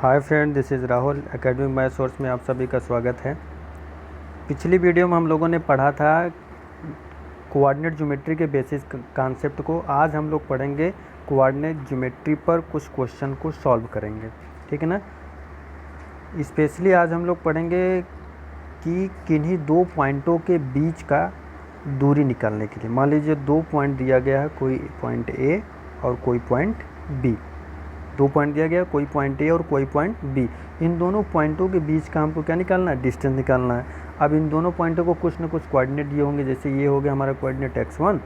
Hi friend, this is Rahul. Academic math source में आप सभी का स्वागत है। पिछली वीडियो में हम लोगों ने पढ़ा था कोऑर्डिनेट ज्योमेट्री के बेसिस कॉन्सेप्ट को। आज हम लोग पढ़ेंगे कोऑर्डिनेट ज्योमेट्री पर कुछ क्वेश्चन को सॉल्व करेंगे, ठीक है ना। स्पेशली आज हम लोग पढ़ेंगे कि किन्हीं दो पॉइंटों के बीच का दूरी निकालने के लिए। मान लीजिए दो पॉइंट दिया गया है, कोई पॉइंट ए और कोई पॉइंट बी। दो पॉइंट दिया गया, कोई पॉइंट ए और कोई पॉइंट बी। इन दोनों पॉइंटों के बीच का हमको क्या निकालना है? डिस्टेंस निकालना है। अब इन दोनों पॉइंटों को कुछ ना कुछ कोऑर्डिनेट दिए होंगे, जैसे ये हो गया हमारा कोऑर्डिनेट x1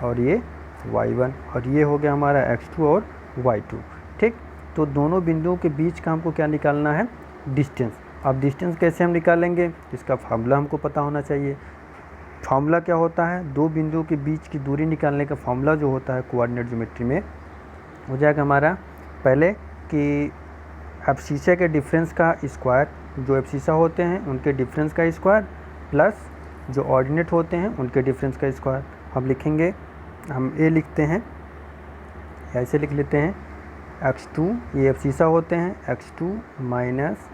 और ये y1, और ये हो गया हमारा x2 और y2, ठीक। तो दोनों बिंदुओं के बीच का हमको क्या निकालना है? डिस्टेंस। अब डिस्टेंस कैसे हम निकालेंगे? इसका फार्मूला हमको पता होना चाहिए। फार्मूला क्या होता है? दो बिंदुओं के बीच की दूरी निकालने का फार्मूला जो होता है कोऑर्डिनेट ज्योमेट्री में हो जाएगा हमारा पहले कि एब्सिसा के डिफरेंस का स्क्वायर, जो एब्सिसा होते हैं उनके डिफरेंस का स्क्वायर, प्लस जो ऑर्डिनेट होते हैं उनके डिफरेंस का स्क्वायर। हम लिखेंगे, हम ए लिखते हैं, ऐसे लिख लेते हैं x2, ये एब्सिसा होते हैं, x2 माइनस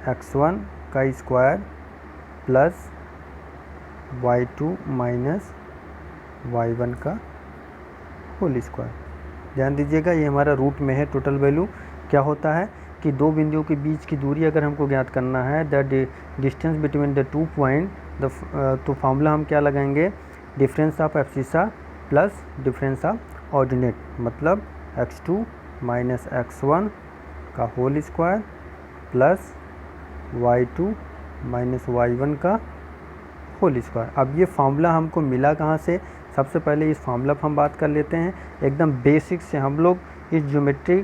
x1 का square plus y2 minus y1 का होल स्क्वायर। ध्यान दीजिएगा, ये हमारा रूट में है। टोटल वैल्यू क्या होता है कि दो बिंदुओं के बीच की दूरी अगर हमको ज्ञात करना है, the distance between the two point, तो फार्मूला हम क्या लगाएंगे? Difference of abscissa plus difference of ordinate, मतलब x2 माइनस x1 का whole square plus y2 minus y1 का होल स्क्वायर। अब ये फार्मूला हमको मिला कहाँ से? सबसे पहले इस फार्मूला पर हम बात कर लेते हैं। एकदम बेसिक से हम लोग इस ज्योमेट्री,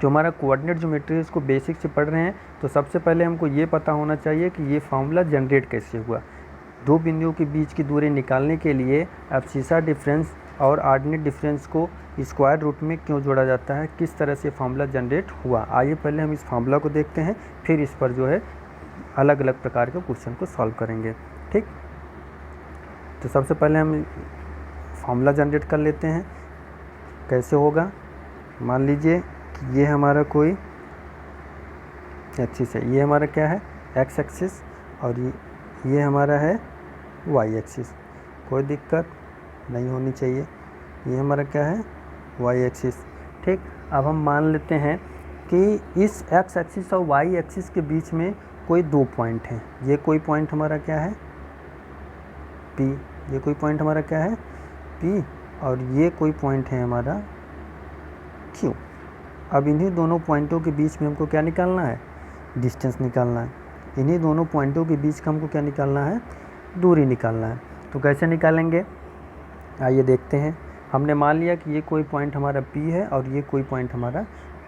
जो हमारा कोऑर्डिनेट ज्योमेट्री है, इसको बेसिक से पढ़ रहे हैं। तो सबसे पहले हमको ये पता होना चाहिए कि ये फार्मूला जनरेट कैसे हुआ। दो बिंदुओं के बीच की दूरी निकालने के लिए एब्सिसा डिफरेंस और ऑर्डिनेट डिफरेंस को स्क्वायर रूट में क्यों जोड़ा जाता है, किस तरह से फार्मूला जनरेट हुआ। आइए पहले हम इस फार्मूला को देखते हैं, फिर इस पर जो है अलग अलग प्रकार के क्वेश्चन को सॉल्व करेंगे, ठीक। तो सबसे पहले हम फार्मूला जनरेट कर लेते हैं। कैसे होगा? मान लीजिए कि ये हमारा कोई एक्सिस है, ये हमारा क्या है? एक्स एक्सिस, और ये हमारा है वाई एक्सिस। कोई दिक्कत नहीं होनी चाहिए। ये हमारा क्या है? वाई एक्सिस, ठीक। अब हम मान लेते हैं कि इस एक्स एक्सिस और वाई एक्सिस के बीच में कोई दो पॉइंट हैं। ये कोई पॉइंट हमारा क्या है? P। ये कोई पॉइंट हमारा क्या है? P, और ये कोई पॉइंट है हमारा Q। अब इन्हीं दोनों पॉइंटों के बीच में हमको क्या निकालना है? डिस्टेंस निकालना है। इन्हीं दोनों पॉइंटों के बीच का हमको क्या निकालना है? दूरी निकालना है। तो कैसे निकालेंगे? आइए देखते हैं। हमने मान लिया कि ये कोई पॉइंट हमारा P है और ये कोई पॉइंट हमारा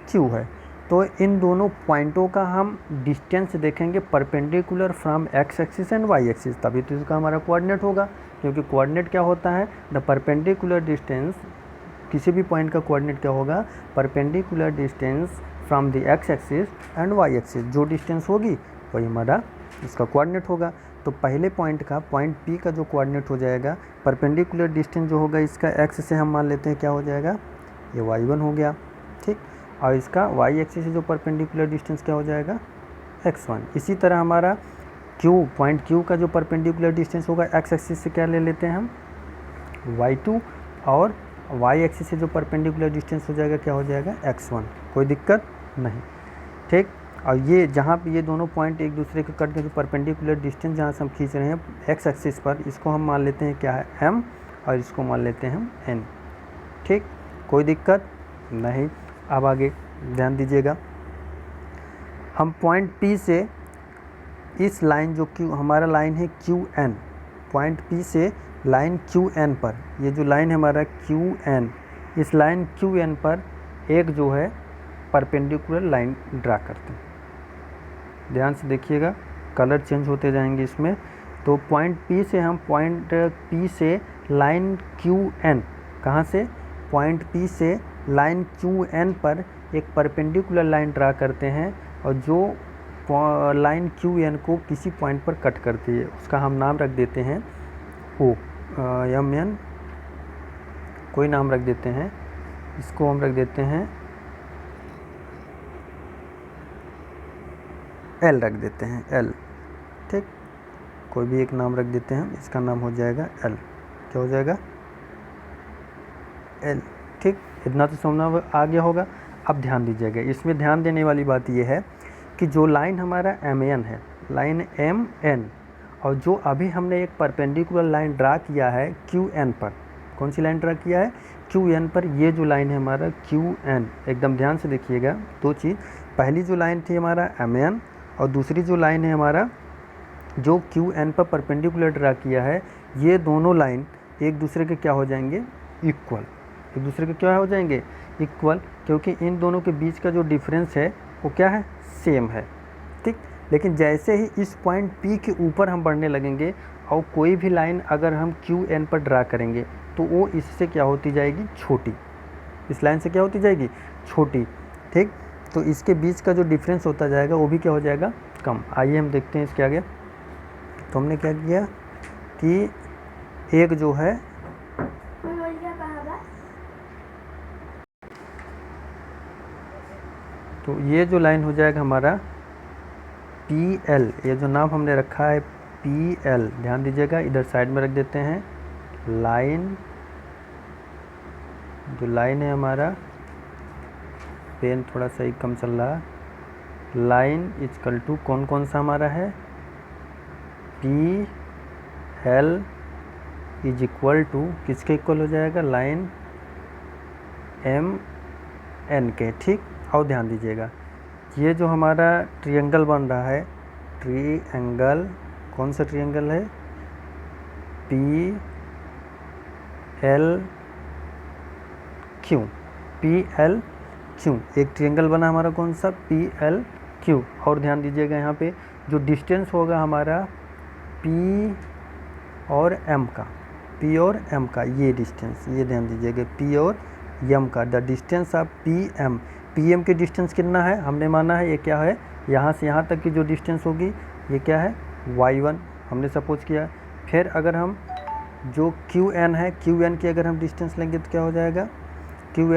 Q है। तो इन दोनों पॉइंटों का हम डिस्टेंस देखेंगे perpendicular from x axis and y axis, तभी तो इसका हमारा कोऑर्डिनेट होगा। क्योंकि कोऑर्डिनेट क्या होता है? द परपेंडिकुलर डिस्टेंस, किसी भी पॉइंट का कोऑर्डिनेट क्या होगा? Perpendicular distance from the x axis and y axis. जो डिस्टेंस होगी वही हमारा इसका कोऑर्डिनेट होगा। तो पहले पॉइंट का, पॉइंट P का जो कोऑर्डिनेट हो जाएगा, परपेंडिकुलर डिस्टेंस जो होगा इसका एक्स से हम मान लेते हैं क्या हो जाएगा? ये y1 हो गया, ठीक। और इसका वाई एक्सिस से जो परपेंडिकुलर डिस्टेंस क्या हो जाएगा? x1। इसी तरह हमारा Q, पॉइंट Q का जो परपेंडिकुलर डिस्टेंस होगा एक्स एक्सिस से क्या ले लेते हैं हम? y2, और वाई एक्सिस से जो परपेंडिकुलर डिस्टेंस हो जाएगा क्या हो जाएगा? x1। कोई दिक्कत नहीं, ठीक। और ये जहाँ पे ये दोनों पॉइंट एक दूसरे के कट के जो परपेंडिकुलर डिस्टेंस जहाँ से हम खींच रहे हैं एक्स एक्सिस पर, इसको हम मान लेते हैं क्या है? m, और इसको मान लेते हैं हम n, ठीक। कोई दिक्कत नहीं। अब आगे ध्यान दीजिएगा, हम पॉइंट P से इस लाइन, जो Q हमारा लाइन है QN, पॉइंट P से लाइन QN पर, ये जो लाइन है हमारा QN, इस लाइन QN पर एक जो है परपेंडिकुलर लाइन ड्रा करते हैं। ध्यान से देखिएगा, कलर चेंज होते जाएंगे इसमें। तो पॉइंट P से हम पॉइंट P से लाइन QN, कहाँ से? पॉइंट P से लाइन QN पर एक परपेंडिकुलर लाइन ड्रा करते हैं, और जो लाइन QN को किसी पॉइंट पर कट करती है उसका हम नाम रख देते हैं O, MN, कोई नाम रख देते हैं। इसको हम रख देते हैं एल रख देते हैं, एल। ठीक, कोई भी एक नाम रख देते हैं, इसका नाम हो जाएगा एल। क्या हो जाएगा? एल। ठीक, इतना तो समझना आ गया होगा। अब ध्यान दीजिएगा, इसमें ध्यान देने वाली बात यह है कि जो लाइन हमारा एम एन है, लाइन एम एन, और जो अभी हमने एक परपेंडिकुलर लाइन ड्रा किया है क्यू एन पर, कौन सी लाइन ड्रा किया है? क्यू एन पर। ये जो लाइन है हमारा क्यू एन, एकदम ध्यान से देखिएगा दो चीज़। पहली जो लाइन थी हमारा एम एन, और दूसरी जो लाइन है हमारा जो क्यू एन पर परपेंडिकुलर ड्रा किया है, ये दोनों लाइन एक दूसरे के क्या हो जाएंगे? इक्वल। एक दूसरे के क्या हो जाएंगे? इक्वल, क्योंकि इन दोनों के बीच का जो डिफरेंस है वो क्या है? सेम है। ठीक, लेकिन जैसे ही इस पॉइंट P के ऊपर हम बढ़ने लगेंगे और कोई भी लाइन अगर हम क्यू एन पर ड्रा करेंगे तो वो इससे क्या होती जाएगी? छोटी। इस लाइन से क्या होती जाएगी? छोटी। ठीक, तो इसके बीच का जो डिफरेंस होता जाएगा वो भी क्या हो जाएगा? कम। आइए हम देखते हैं इसके आगे। तो हमने क्या किया कि एक जो है तो ये जो लाइन हो जाएगा हमारा पी एल, ये जो नाम हमने रखा है पी एल, ध्यान दीजिएगा, इधर साइड में रख देते हैं लाइन। जो लाइन है हमारा, पेन थोड़ा सही कम चल रहा, लाइन इजकल टू कौन कौन सा हमारा है? P L is equal to किसके इक्वल हो जाएगा? लाइन एम एन के। ठीक, और ध्यान दीजिएगा, ये जो हमारा ट्रायंगल बन रहा है, ट्रायंगल, कौन सा ट्रायंगल है? P L Q, P L Q, एक ट्रायंगल बना हमारा, कौन सा? P L Q. और ध्यान दीजिएगा यहाँ पे जो डिस्टेंस होगा हमारा पी और एम का, पी और एम का ये डिस्टेंस, ये ध्यान दीजिएगा, पी और एम का, the distance of P M. P M की डिस्टेंस कितना है? हमने माना है ये क्या है? यहाँ से यहाँ तक की जो डिस्टेंस होगी ये क्या है? y1 हमने सपोज किया। फिर अगर हम जो क्यू एन है, क्यू एन की अगर हम डिस्टेंस लेंगे तो क्या हो जाएगा? क्यू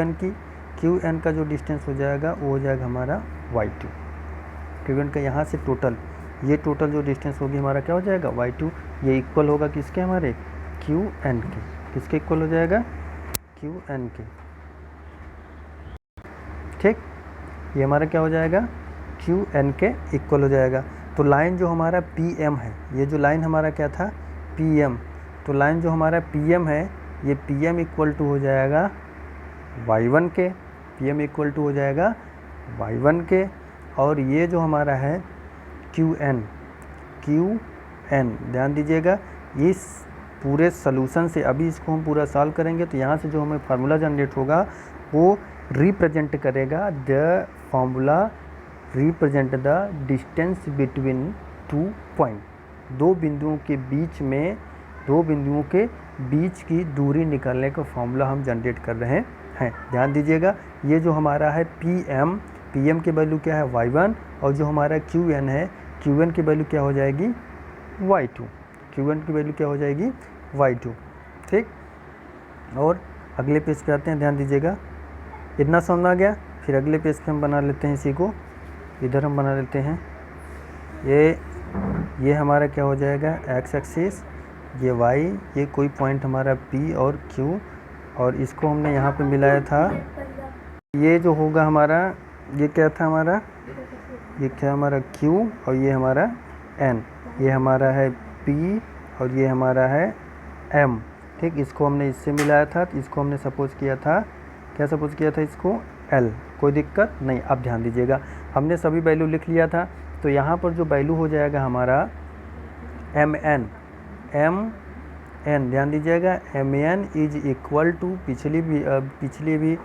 एन का जो डिस्टेंस हो जाएगा वो हो जाएगा हमारा y2। क्यू एन का यहाँ से टोटल, ये टोटल जो डिस्टेंस होगी हमारा क्या हो जाएगा? y2। ये इक्वल होगा किसके? हमारे क्यू एन के। किसके इक्वल हो जाएगा? क्यू एन के। ठीक, ये हमारा क्या हो जाएगा? क्यू एन के इक्वल हो जाएगा। तो लाइन जो हमारा पी एम है, ये जो लाइन हमारा क्या था? P M. तो लाइन जो हमारा पी एम है, ये पी एम इक्वल टू हो जाएगा y1 के, पी एम इक्वल टू हो जाएगा y1 के। और ये जो हमारा है क्यू एन, ध्यान दीजिएगा, इस पूरे सॉल्यूशन से अभी इसको हम पूरा सॉल्व करेंगे तो यहाँ से जो हमें फार्मूला जनरेट होगा वो रिप्रेजेंट करेगा, the formula represent the distance between 2 point. दो बिंदुओं के बीच की दूरी निकालने का फार्मूला हम जनरेट कर रहे हैं। ध्यान दीजिएगा, ये जो हमारा है पी एम की वैल्यू क्या है? y1, और जो हमारा क्यू एन है, क्यू एन की वैल्यू क्या हो जाएगी? y2। क्यू एन की वैल्यू क्या हो जाएगी? y2। ठीक, और अगले पेज पे आते हैं, ध्यान दीजिएगा, इतना समझ आ गया। फिर अगले पेज पे हम बना लेते हैं इसी को, इधर हम बना लेते हैं, ये हमारा क्या हो जाएगा? एक्स एक्सिस, ये y, ये कोई पॉइंट हमारा p और q, और इसको हमने यहाँ पे मिलाया था। ये जो होगा हमारा, ये क्या था हमारा? ये क्या हमारा? q, और ये हमारा n, ये हमारा है p और ये हमारा है m। ठीक, इसको हमने इससे मिलाया था, तो इसको हमने सपोज किया था, क्या सपोज किया था? इसको L। कोई दिक्कत नहीं। अब ध्यान दीजिएगा, हमने सभी वैल्यू लिख लिया था, तो यहाँ पर जो वैल्यू हो जाएगा हमारा एम एन, ध्यान दीजिएगा, M N is equal to, पिछली भी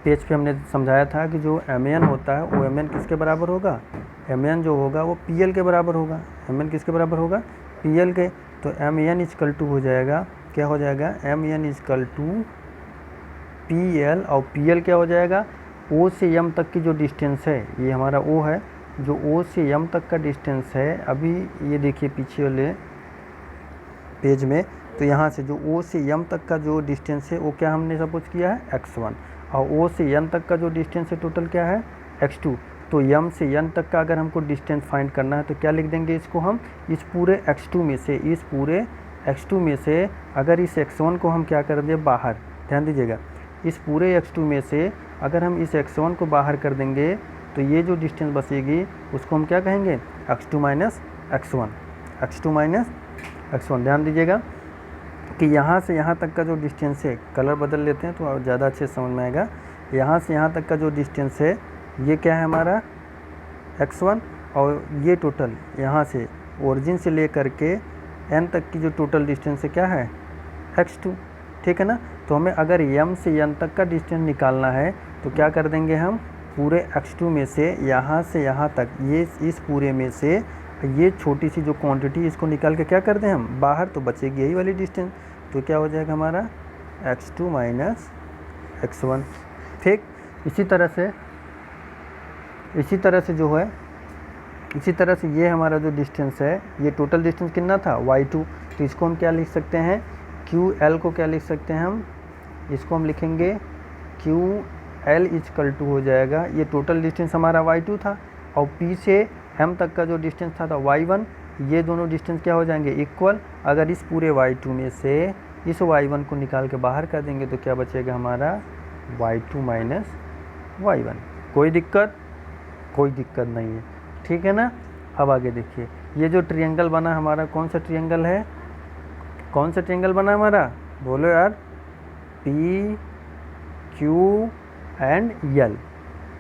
पेज पे हमने समझाया था कि जो एम एन होता है वो एम एन किसके बराबर होगा? एम एन जो होगा वो पी एल के बराबर होगा। एम एन किसके बराबर होगा? पी एल के। तो एम एन इजकल टू हो जाएगा, क्या हो जाएगा? M N equal to P L, और पी एल क्या हो जाएगा? ओ से एम तक की जो डिस्टेंस है, ये हमारा ओ है, जो ओ से एम तक का डिस्टेंस है, अभी ये देखिए पीछे वाले पेज में, तो यहाँ से जो ओ से एम तक का जो डिस्टेंस है वो क्या हमने सपोज किया है? x1, और ओ से एन तक का जो डिस्टेंस है टोटल क्या है? x2। तो m से n तक का अगर हमको डिस्टेंस फाइंड करना है तो क्या लिख देंगे इसको हम, इस पूरे x2 में से, इस पूरे x2 में से अगर इस x1 को हम क्या कर दें बाहर, ध्यान दीजिएगा, इस पूरे x2 में से अगर हम इस x1 को बाहर कर देंगे तो ये जो डिस्टेंस बचेगी उसको हम क्या कहेंगे, x2 minus x1, x2 minus x1। ध्यान दीजिएगा कि यहाँ से यहाँ तक का जो डिस्टेंस है, कलर बदल लेते हैं तो ज़्यादा अच्छे समझ में आएगा। यहाँ से यहाँ तक का जो डिस्टेंस है ये क्या है हमारा x1, और ये टोटल यहाँ से ओरिजिन से लेकर के n तक की जो टोटल डिस्टेंस है क्या है x2, ठीक है ना। तो हमें अगर m से n तक का डिस्टेंस निकालना है तो क्या कर देंगे हम, पूरे x2 में से यहाँ तक, ये इस पूरे में से ये छोटी सी जो क्वांटिटी इसको निकाल के क्या कर दें हम बाहर, तो बचेगी यही वाली डिस्टेंस। तो क्या हो जाएगा हमारा x2 माइनस x1, ठीक। इसी तरह से जो है, इसी तरह से ये हमारा जो डिस्टेंस है, ये टोटल डिस्टेंस कितना था y2, तो इसको हम क्या लिख सकते हैं, QL को क्या लिख सकते हैं हम, इसको हम लिखेंगे QL इक्वल टू हो जाएगा, ये टोटल डिस्टेंस हमारा y2 था, और P से m तक का जो डिस्टेंस था y1, ये दोनों डिस्टेंस क्या हो जाएंगे इक्वल। अगर इस पूरे y2 में से इस y1 को निकाल के बाहर कर देंगे तो क्या बचेगा हमारा y2 माइनस y1। कोई दिक्कत नहीं है, ठीक है ना। अब आगे देखिए, ये जो ट्रायंगल बना हमारा, कौन सा ट्रायंगल है, कौन सा ट्रायंगल बना हमारा, बोलो यार, P Q एंड L।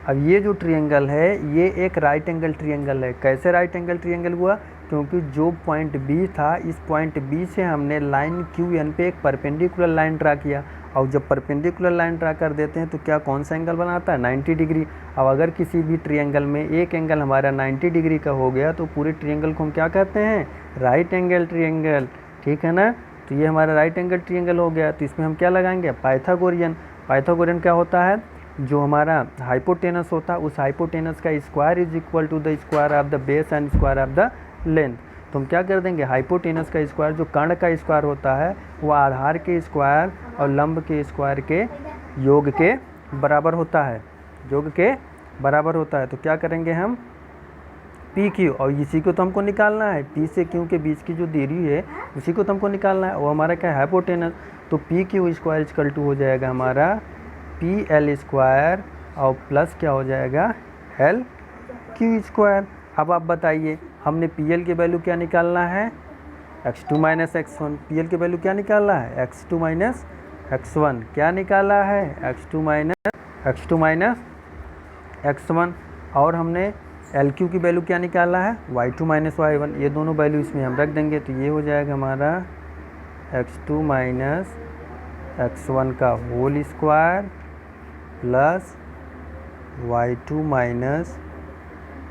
अब ये जो ट्रायंगल है ये एक राइट एंगल ट्रायंगल है। कैसे राइट एंगल ट्रायंगल हुआ, क्योंकि जो पॉइंट B था, इस पॉइंट B से हमने लाइन QN पे एक परपेंडिकुलर लाइन ड्रा किया, और जब परपेंडिकुलर लाइन ड्रा कर देते हैं तो क्या कौन सा एंगल बनाता है, 90 डिग्री। अब अगर किसी भी ट्रायंगल में एक एंगल हमारा 90 डिग्री का हो गया तो पूरे ट्रायंगल को हम क्या कहते हैं, राइट एंगल ट्रायंगल, ठीक है ना। तो ये हमारा राइट एंगल ट्रायंगल हो गया, तो इसमें हम क्या लगाएंगे, पाइथागोरियन। पाइथागोरियन क्या होता है, जो हमारा हाइपोटेनस होता है उस हाइपोटेनस का square is equal to the square of the base and square of the length. तो हम क्या कर देंगे, हाइपोटेनस का स्क्वायर जो कर्ण का स्क्वायर होता है वो आधार के स्क्वायर और लंब के स्क्वायर के योग के बराबर होता है, योग के बराबर होता है। तो क्या करेंगे हम, पी क्यू, और इसी को तो हमको निकालना है, पी से क्यू के बीच की जो दूरी है उसी को तो हमको निकालना है, वो हमारा क्या है हाइपोटेनस। तो P Q square equal to हो जाएगा हमारा पी एल स्क्वायर, और प्लस क्या हो जाएगा एल क्यू स्क्वायर। अब आप बताइए, हमने पी एल की वैल्यू क्या निकालना है, x2 minus x1। P L की वैल्यू क्या निकालना है, x2 माइनस x1। क्या निकाला है, x2 माइनस x1। और हमने एल क्यू की वैल्यू क्या निकाला है, y2 माइनस y1। ये दोनों वैल्यू इसमें हम रख देंगे, तो ये हो जाएगा हमारा x2 माइनस x1 का whole square plus y2 minus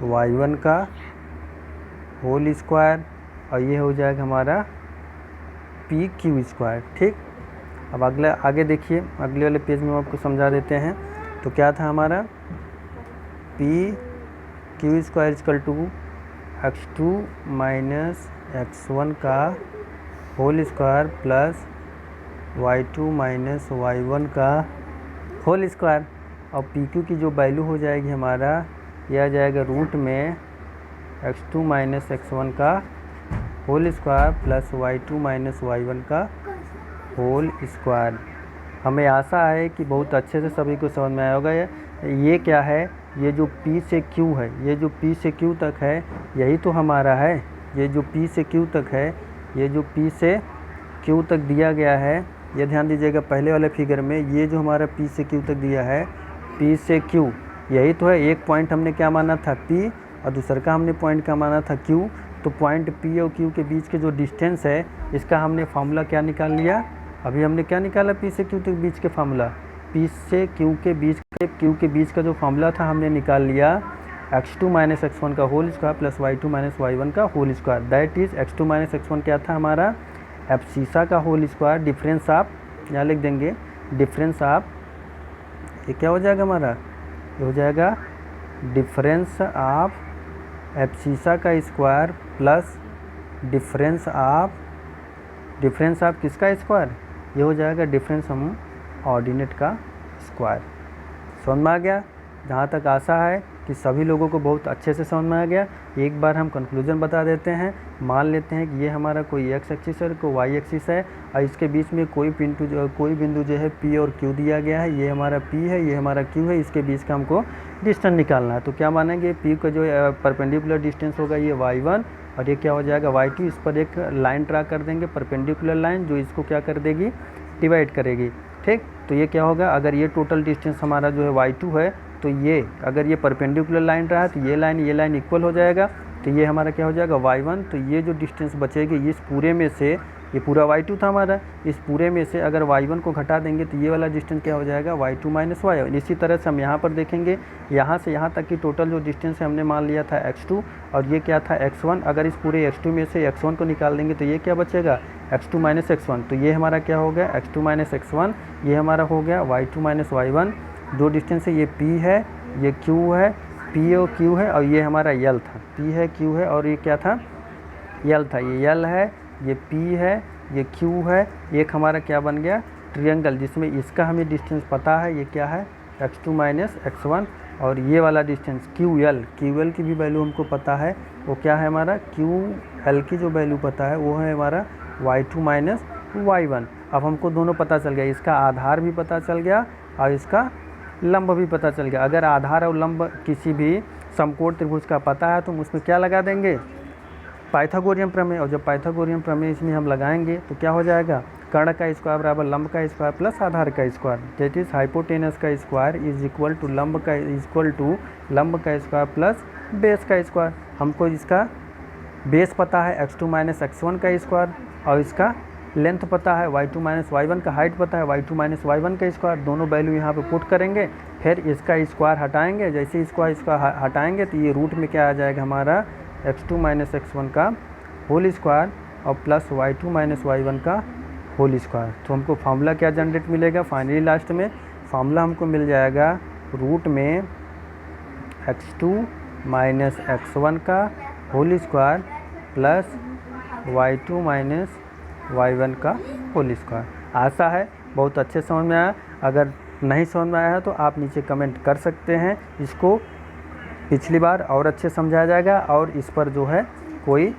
y1 का होल स्क्वायर, और ये हो जाएगा हमारा पी क्यू स्क्वायर, ठीक। अब आगे देखिए, अगले वाले पेज में हम आपको समझा देते हैं। तो क्या था हमारा, P Q square equal to x2 minus x1 का whole square plus y2 minus y1 का होल स्क्वायर। और पी क्यू की जो वैल्यू हो जाएगी हमारा, यह आ जाएगा रूट में x2 माइनस x1 का whole square plus y2 minus y1 का होल स्क्वायर। हमें आशा है कि बहुत अच्छे से सभी को समझ में आया होगा। ये क्या है, ये जो P से Q है, ये जो P से Q तक है यही तो हमारा है। ये जो P से Q तक है, ये जो P से Q तक दिया गया है, ये ध्यान दीजिएगा पहले वाले फिगर में, ये जो हमारा P से Q तक दिया है, P से Q यही तो है। एक पॉइंट हमने क्या माना था P, और दूसरा का हमने पॉइंट का माना था Q। तो पॉइंट P और Q के बीच के जो डिस्टेंस है, इसका हमने फार्मूला क्या निकाल लिया, अभी हमने क्या निकाला, P से Q तक बीच के फार्मूला, P से Q के बीच का जो फार्मूला था हमने निकाल लिया x2 माइनस x1 का whole square plus y2 minus y1 का whole square. That is x2 minus x1 क्या था हमारा, एब्सिसा का होल स्क्वायर, डिफरेंस ऑफ, यहाँ लिख देंगे डिफरेंस ऑफ, ये क्या हो जाएगा हमारा, ये हो जाएगा डिफरेंस ऑफ एब्सिसा का स्क्वायर प्लस डिफरेंस ऑफ किसका स्क्वायर, ये हो जाएगा डिफरेंस हम ऑर्डिनेट का स्क्वायर। समझ में आ गया। जहाँ तक आशा है कि सभी लोगों को बहुत अच्छे से समझ में आ गया। एक बार हम कंक्लूजन बता देते हैं। मान लेते हैं कि ये हमारा कोई एक्स एक्सिस है, कोई वाई एक्सिस है, और इसके बीच में कोई बिंदु जो है पी और क्यू दिया गया है। ये हमारा पी है, ये हमारा क्यू है, इसके बीच का हमको डिस्टेंस निकालना है। तो क्या मानेंगे, पी का जो परपेंडिकुलर डिस्टेंस होगा ये y1, और ये क्या हो जाएगा y2। इस पर एक लाइन ड्रा कर देंगे, परपेंडिकुलर लाइन, जो इसको क्या कर देगी, डिवाइड करेगी। ठीक, तो ये क्या होगा, अगर ये टोटल डिस्टेंस हमारा जो है y2 है, तो ये अगर ये परपेंडिकुलर लाइन रहा तो ये लाइन इक्वल हो जाएगा। तो ये हमारा क्या हो जाएगा y1। तो ये जो डिस्टेंस बचेगी इस पूरे में से, ये पूरा y2 था हमारा, इस पूरे में से अगर y1 को घटा देंगे तो ये वाला डिस्टेंस क्या हो जाएगा, y2 माइनस y1। इसी तरह से हम यहाँ पर देखेंगे, यहाँ से यहाँ तक की टोटल जो डिस्टेंस है हमने मान लिया था x2, और ये क्या था x1। अगर इस पूरे x2 में से x1 को निकाल देंगे तो ये क्या बचेगा, x2 माइनस x1। तो ये हमारा क्या हो गया, x2 माइनस x1, ये हमारा हो गया y2 माइनस y1। दो डिस्टेंस है, ये p है, ये q है, p और q है, और ये हमारा l था, p है, q है, और ये क्या था, l था। ये l है, ये p है, ये q है। एक हमारा क्या बन गया, ट्रायंगल, जिसमें इसका हमें डिस्टेंस पता है, ये क्या है, x2 माइनस x1, और ये वाला डिस्टेंस QL की भी वैल्यू हमको पता है, वो क्या है हमारा, QL की जो वैल्यू पता है वो है हमारा y2 माइनस y1। अब हमको दोनों पता चल गया, इसका आधार भी पता चल गया और इसका लंब भी पता चल गया। अगर आधार और लंब किसी भी समकोण त्रिभुज का पता है तो हम उसमें क्या लगा देंगे, पाइथागोरियन प्रमेय। और जब पाइथागोरियन प्रमेय इसमें हम लगाएंगे तो क्या हो जाएगा, कर्ण का स्क्वायर बराबर लंब का स्क्वायर प्लस आधार का स्क्वायर, दैट इज हाइपोटेनस का स्क्वायर इज इक्वल टू लंब का स्क्वायर प्लस बेस का स्क्वायर। हमको इसका बेस पता है x2 माइनस x1 का स्क्वायर, और इसका लेंथ पता है y2 माइनस y1 का, हाइट पता है y2 माइनस y1 का स्क्वायर। दोनों वैल्यू यहाँ पे पुट करेंगे, फिर इसका स्क्वायर हटाएंगे। जैसे इसका हटाएंगे तो ये रूट में क्या आ जाएगा हमारा, x2 माइनस x1 का होल स्क्वायर और प्लस y2 माइनस y1 का होल स्क्वायर। तो हमको फार्मूला क्या जनरेट मिलेगा, फाइनली लास्ट में फार्मूला हमको मिल जाएगा रूट में x2 माइनस x1 का whole square plus y2 minus y1 का होल स्क्वायर। आशा है बहुत अच्छे समझ में आया। अगर नहीं समझ में आया है तो आप नीचे कमेंट कर सकते हैं। इसको पिछली बार और अच्छे समझाया जाएगा, और इस पर जो है कोई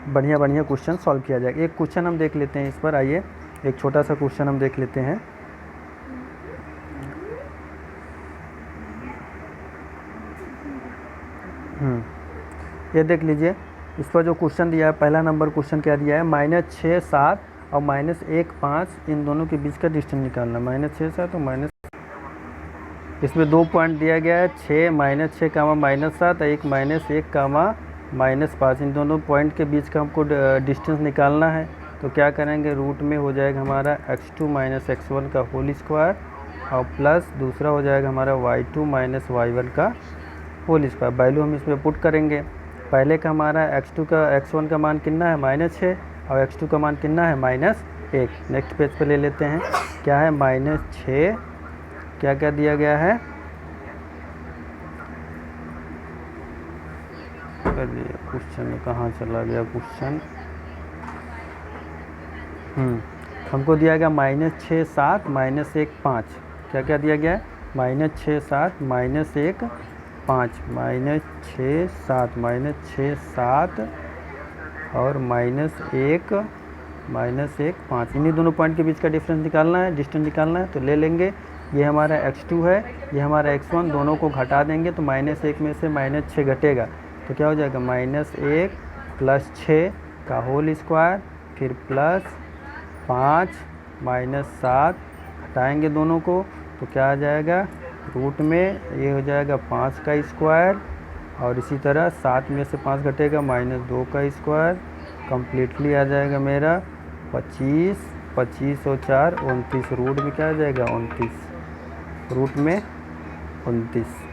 बढ़िया क्वेश्चन सॉल्व किया जाएगा। एक क्वेश्चन हम देख लेते हैं इस पर, आइए एक छोटा सा क्वेश्चन हम देख लेते हैं। ये देख लीजिए, इस पर जो क्वेश्चन दिया है, पहला नंबर क्वेश्चन क्या दिया है, -6, 7 और -1, 5 इन दोनों के बीच का डिस्टेंस निकालना। -6, 7 और माइनस, इसमें 2 पॉइंट दिया गया है, 6 -6 कामा -7, एक -1 कामा -5। इन दोनों पॉइंट के बीच का हमको डिस्टेंस निकालना है। तो क्या करेंगे, रूट में हो जाएगा हमारा x2 माइनस x1 का होल स्क्वायर, और प्लस दूसरा हो जाएगा हमारा y2 माइनस y1 का होल स्क्वायर। वैल्यू हम इसमें पुट करेंगे। पहले का हमारा x1 का मान कितना है, -6, और x2 का मान कितना है, -1। नेक्स्ट पेज पे ले लेते हैं, क्या है, -6, क्या क्या दिया गया है, क्वेश्चन में कहाँ चला गया क्वेश्चन, हमको दिया गया -6, 7, -1, 5। क्या क्या दिया गया है, -6, 7, -1, 5, -6, 7, -6, 7 और -1, 5। इन्हीं दोनों पॉइंट के बीच का डिफरेंस निकालना है, डिस्टेंस निकालना है। तो ले लेंगे, ये हमारा x2 है, ये हमारा x1, दोनों को घटा देंगे तो -1 में से -6 घटेगा तो क्या हो जाएगा, -1 प्लस 6 का होल स्क्वायर, फिर प्लस 5 -7, घटाएंगे दोनों को तो क्या आ जाएगा, रूट में ये हो जाएगा 5 का स्क्वायर, और इसी तरह 7 में से 5 घटेगा -2 का स्क्वायर, कम्प्लीटली आ जाएगा मेरा 25, 25 और 4 29। रूट में क्या आ जाएगा, 29, रूट में 29।